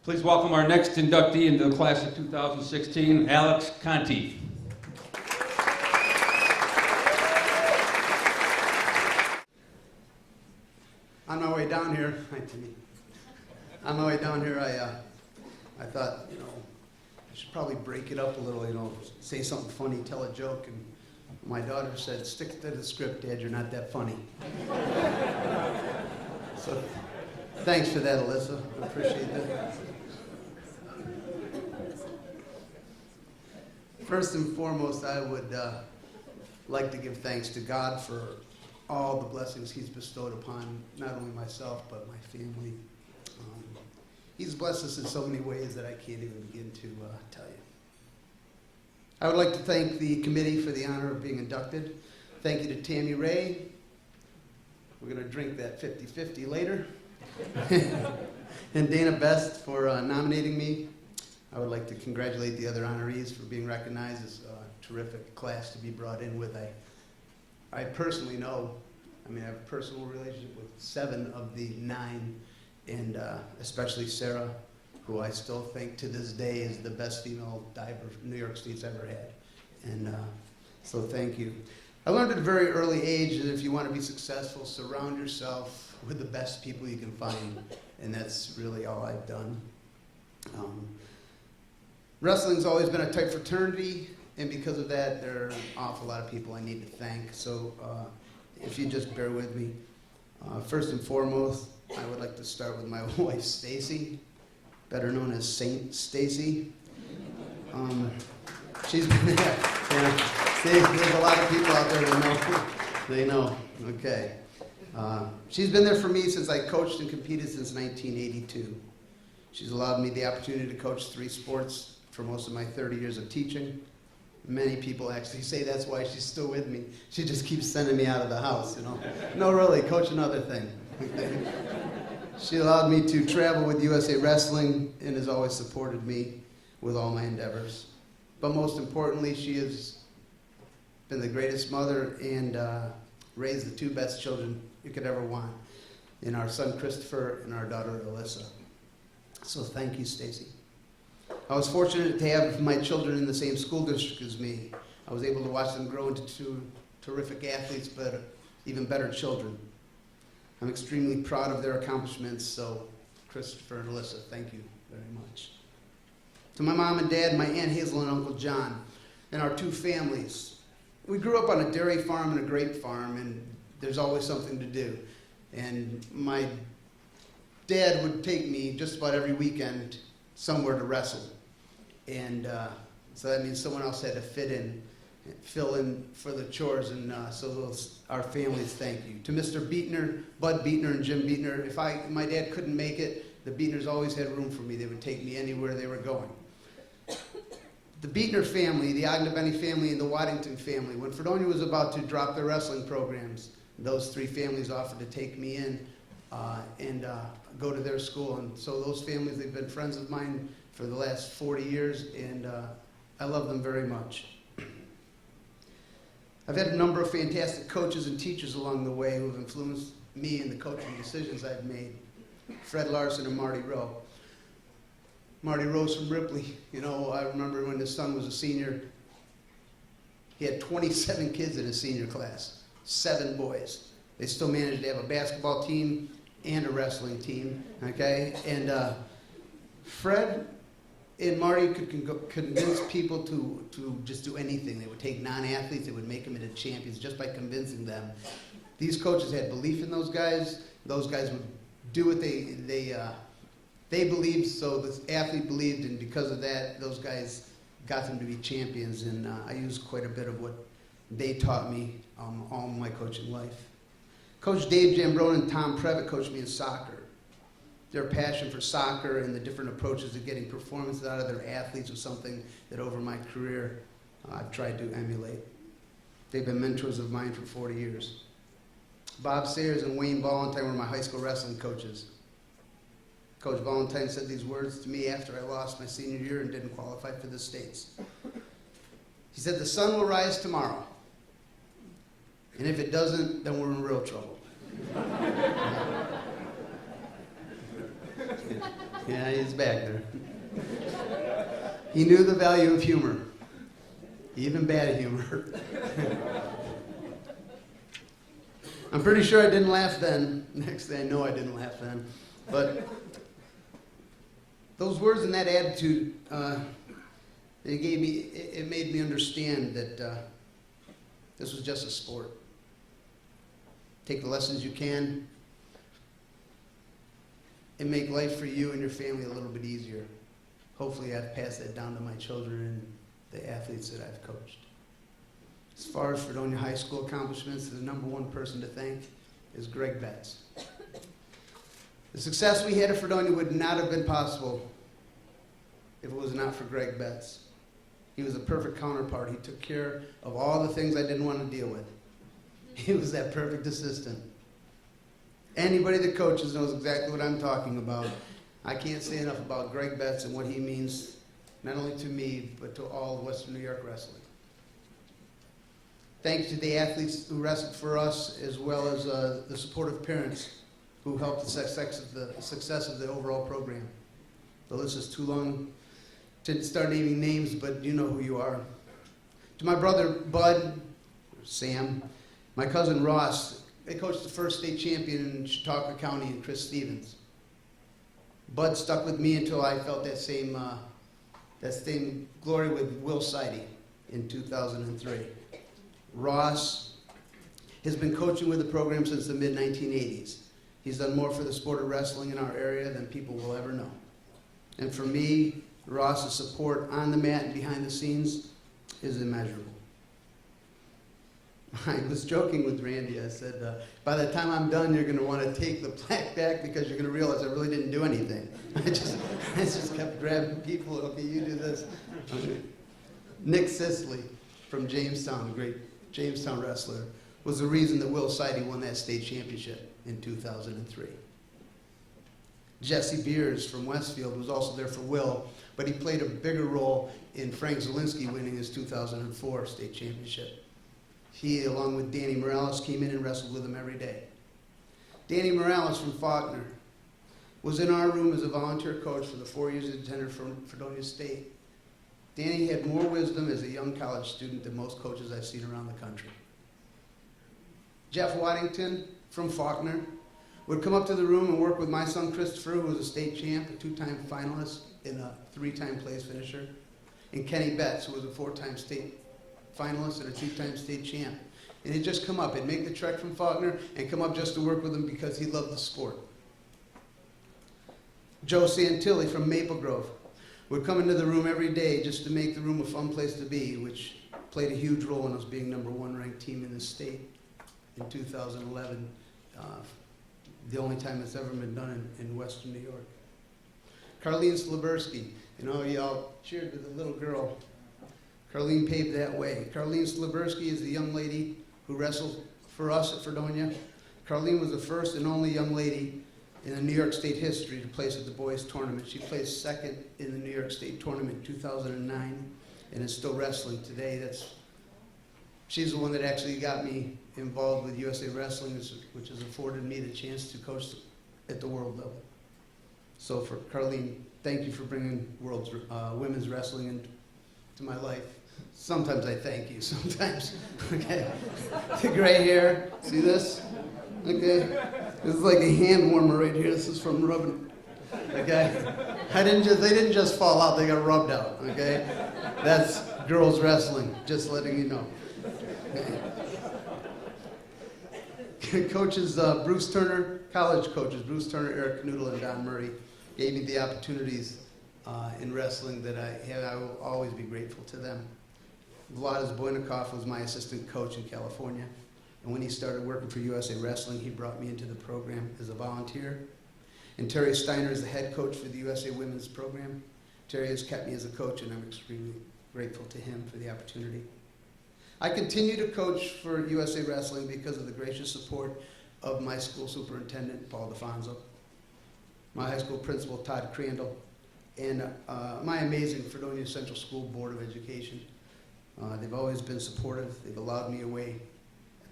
Please welcome our next inductee into the class of 2016, Alex Conti. On my way down here, hi Timmy. On my way down here, I thought, I should probably break it up a little, say something funny, tell a joke, and my daughter said, "Stick to the script, Dad, you're not that funny." So, thanks for that, Alyssa. I appreciate that. First and foremost, I would like to give thanks to God for all the blessings He's bestowed upon not only myself, but my family. He's blessed us in so many ways that I can't even begin to tell you. I would like to thank the committee for the honor of being inducted. Thank you to Tammy Ray. We're going to drink that 50-50 later. And Dana Best for nominating me. I would like to congratulate the other honorees for being recognized as a terrific class to be brought in with. I personally know, I have a personal relationship with 7 of the 9, and especially Sarah, who I still think to this day is the best female diver New York State's ever had. And so thank you. I learned at a very early age that if you want to be successful, surround yourself with the best people you can find, and that's really all I've done. Wrestling's always been a tight fraternity, and because of that, there are an awful lot of people I need to thank. So if you just bear with me. First and foremost, I would like to start with my wife, Stacy, better known as Saint Stacy. She's been there. Yeah. See, there's a lot of people out there that know. They know. Okay. She's been there for me since I coached and competed since 1982. She's allowed me the opportunity to coach 3 sports for most of my 30 years of teaching. Many people actually say that's why she's still with me. She just keeps sending me out of the house, No, really, coach another thing. She allowed me to travel with USA Wrestling and has always supported me with all my endeavors. But most importantly, she has been the greatest mother and raised the 2 best children you could ever want, in our son Christopher and our daughter Alyssa. So thank you, Stacy. I was fortunate to have my children in the same school district as me. I was able to watch them grow into 2 terrific athletes, but even better children. I'm extremely proud of their accomplishments, so Christopher and Alyssa, thank you very much. To my mom and dad, my Aunt Hazel and Uncle John, and our 2 families. We grew up on a dairy farm and a grape farm, and there's always something to do. And my dad would take me just about every weekend somewhere to wrestle. And so that means someone else had to fill in for the chores, and so those, our families, thank you. To Mr. Beatner, Bud Beatner, and Jim Beatner, if my dad couldn't make it, the Beatners always had room for me. They would take me anywhere they were going. The Beatner family, the Ogdenbenny family, and the Waddington family, when Fredonia was about to drop their wrestling programs, those 3 families offered to take me in and go to their school. And so those families, they've been friends of mine for the last 40 years, and I love them very much. I've had a number of fantastic coaches and teachers along the way who have influenced me in the coaching decisions I've made. Fred Larson and Marty Rowe. Marty Rowe's from Ripley. I remember when his son was a senior, he had 27 kids in his senior class, 7 boys. They still managed to have a basketball team and a wrestling team, okay? And Fred and Marty could convince people to just do anything. They would take non-athletes, they would make them into champions just by convincing them. These coaches had belief in those guys. Those guys would do what they believed, so the athlete believed, and because of that, those guys got them to be champions. And I used quite a bit of what they taught me all my coaching life. Coach Dave Jambrone and Tom Previtt coached me in soccer. Their passion for soccer and the different approaches to getting performance out of their athletes was something that over my career I've tried to emulate. They've been mentors of mine for 40 years. Bob Sayers and Wayne Valentine were my high school wrestling coaches. Coach Valentine said these words to me after I lost my senior year and didn't qualify for the States. He said, "The sun will rise tomorrow, and if it doesn't, then we're in real trouble." Yeah, he's back there. He knew the value of humor, even bad humor. I'm pretty sure I didn't laugh then. Next thing I know, I didn't laugh then. But those words and that attitude, it made me understand that this was just a sport. Take the lessons you can and make life for you and your family a little bit easier. Hopefully I've passed that down to my children and the athletes that I've coached. As far as Fredonia High School accomplishments, the number one person to thank is Greg Betts. The success we had at Fredonia would not have been possible if it was not for Greg Betts. He was a perfect counterpart. He took care of all the things I didn't want to deal with. He was that perfect assistant. Anybody that coaches knows exactly what I'm talking about. I can't say enough about Greg Betts and what he means, not only to me, but to all of Western New York wrestling. Thanks to the athletes who wrestled for us, as well as the supportive parents who helped the success of the overall program. The list is too long to start naming names, but you know who you are. To my brother, Bud, Sam, my cousin, Ross, they coached the first state champion in Chautauqua County, and Chris Stevens. Bud stuck with me until I felt that same glory with Will Sidey in 2003. Ross has been coaching with the program since the mid-1980s. He's done more for the sport of wrestling in our area than people will ever know. And for me, Ross's support on the mat and behind the scenes is immeasurable. I was joking with Randy. I said, by the time I'm done, you're going to want to take the plaque back because you're going to realize I really didn't do anything. I just kept grabbing people. Okay, you do this. Okay. Nick Sisley from Jamestown, a great Jamestown wrestler, was the reason that Will Sidey won that state championship in 2003. Jesse Beers from Westfield was also there for Will, but he played a bigger role in Frank Zielinski winning his 2004 state championship. He, along with Danny Morales, came in and wrestled with him every day. Danny Morales from Faulkner was in our room as a volunteer coach for the 4 years he attended from Fredonia State. Danny had more wisdom as a young college student than most coaches I've seen around the country. Jeff Waddington from Faulkner would come up to the room and work with my son Christopher, who was a state champ, a two-time finalist, and a three-time place finisher, and Kenny Betts, who was a four-time state finalist and a two-time state champ. And he'd just come up. He'd make the trek from Faulkner and come up just to work with him because he loved the sport. Joe Santilli from Maple Grove would come into the room every day just to make the room a fun place to be, which played a huge role in us being number one ranked team in the state in 2011. The only time it's ever been done in Western New York. Carlene Sliberski, you know, y'all cheered with the little girl. Carlene paved that way. Carlene Sliberski is the young lady who wrestled for us at Fredonia. Carlene was the first and only young lady in the New York State history to place at the boys tournament. She placed second in the New York State tournament in 2009 and is still wrestling today. She's the one that actually got me involved with USA Wrestling, which has afforded me the chance to coach at the world level. So for Carlene, thank you for bringing women's wrestling into my life. Sometimes I thank you, sometimes. Okay. The gray hair, see this? Okay. This is like a hand warmer right here. This is from rubbing. Okay. They didn't just fall out, they got rubbed out. Okay. That's girls wrestling, just letting you know. Coaches Bruce Turner, college coaches Bruce Turner, Eric Knuddle, and Don Murray gave me the opportunities in wrestling that I had. I will always be grateful to them. Vladas Boynikov was my assistant coach in California, and when he started working for USA Wrestling, he brought me into the program as a volunteer. And Terry Steiner is the head coach for the USA Women's program. Terry has kept me as a coach, and I'm extremely grateful to him for the opportunity. I continue to coach for USA Wrestling because of the gracious support of my school superintendent, Paul DeFonso, my high school principal, Todd Crandall, and my amazing Fredonia Central School Board of Education. They've always been supportive. They've allowed me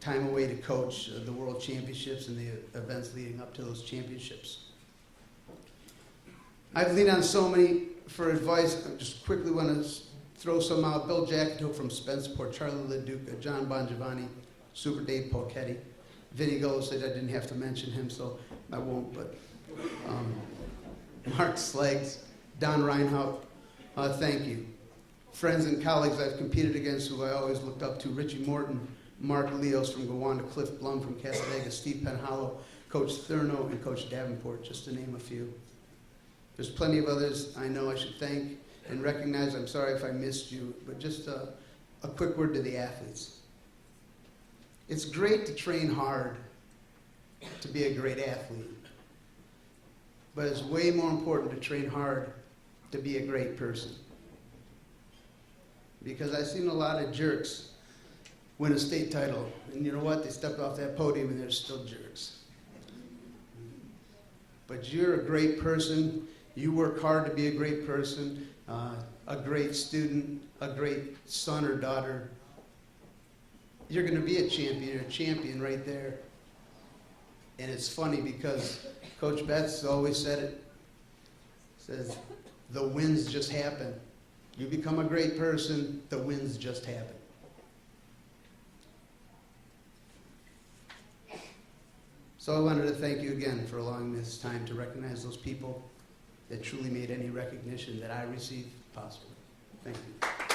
time away to coach the World Championships and the events leading up to those championships. I've leaned on so many for advice. I just quickly want to throw some out. Bill Jackson from Spenceport, Charlie LaDuca, John Bongiovanni, Super Dave Polchetti. Vinny Golo said I didn't have to mention him, so I won't, but Mark Sleggs, Don Reinhout, thank you. Friends and colleagues I've competed against who I always looked up to, Richie Morton, Mark Leos from Gowanda, Cliff Blum from Casadega, Steve Penhollow, Coach Thurno, and Coach Davenport, just to name a few. There's plenty of others I know I should thank and recognize. I'm sorry if I missed you, but just a quick word to the athletes. It's great to train hard to be a great athlete, but it's way more important to train hard to be a great person. Because I've seen a lot of jerks win a state title, and you know what? They stepped off that podium and they're still jerks. But you're a great person. You work hard to be a great person, a great student, a great son or daughter. You're going to be a champion right there. And it's funny because Coach Betts always said it, says, the wins just happen. You become a great person, the wins just happen. So I wanted to thank you again for allowing me this time to recognize those people that truly made any recognition that I received possible. Thank you.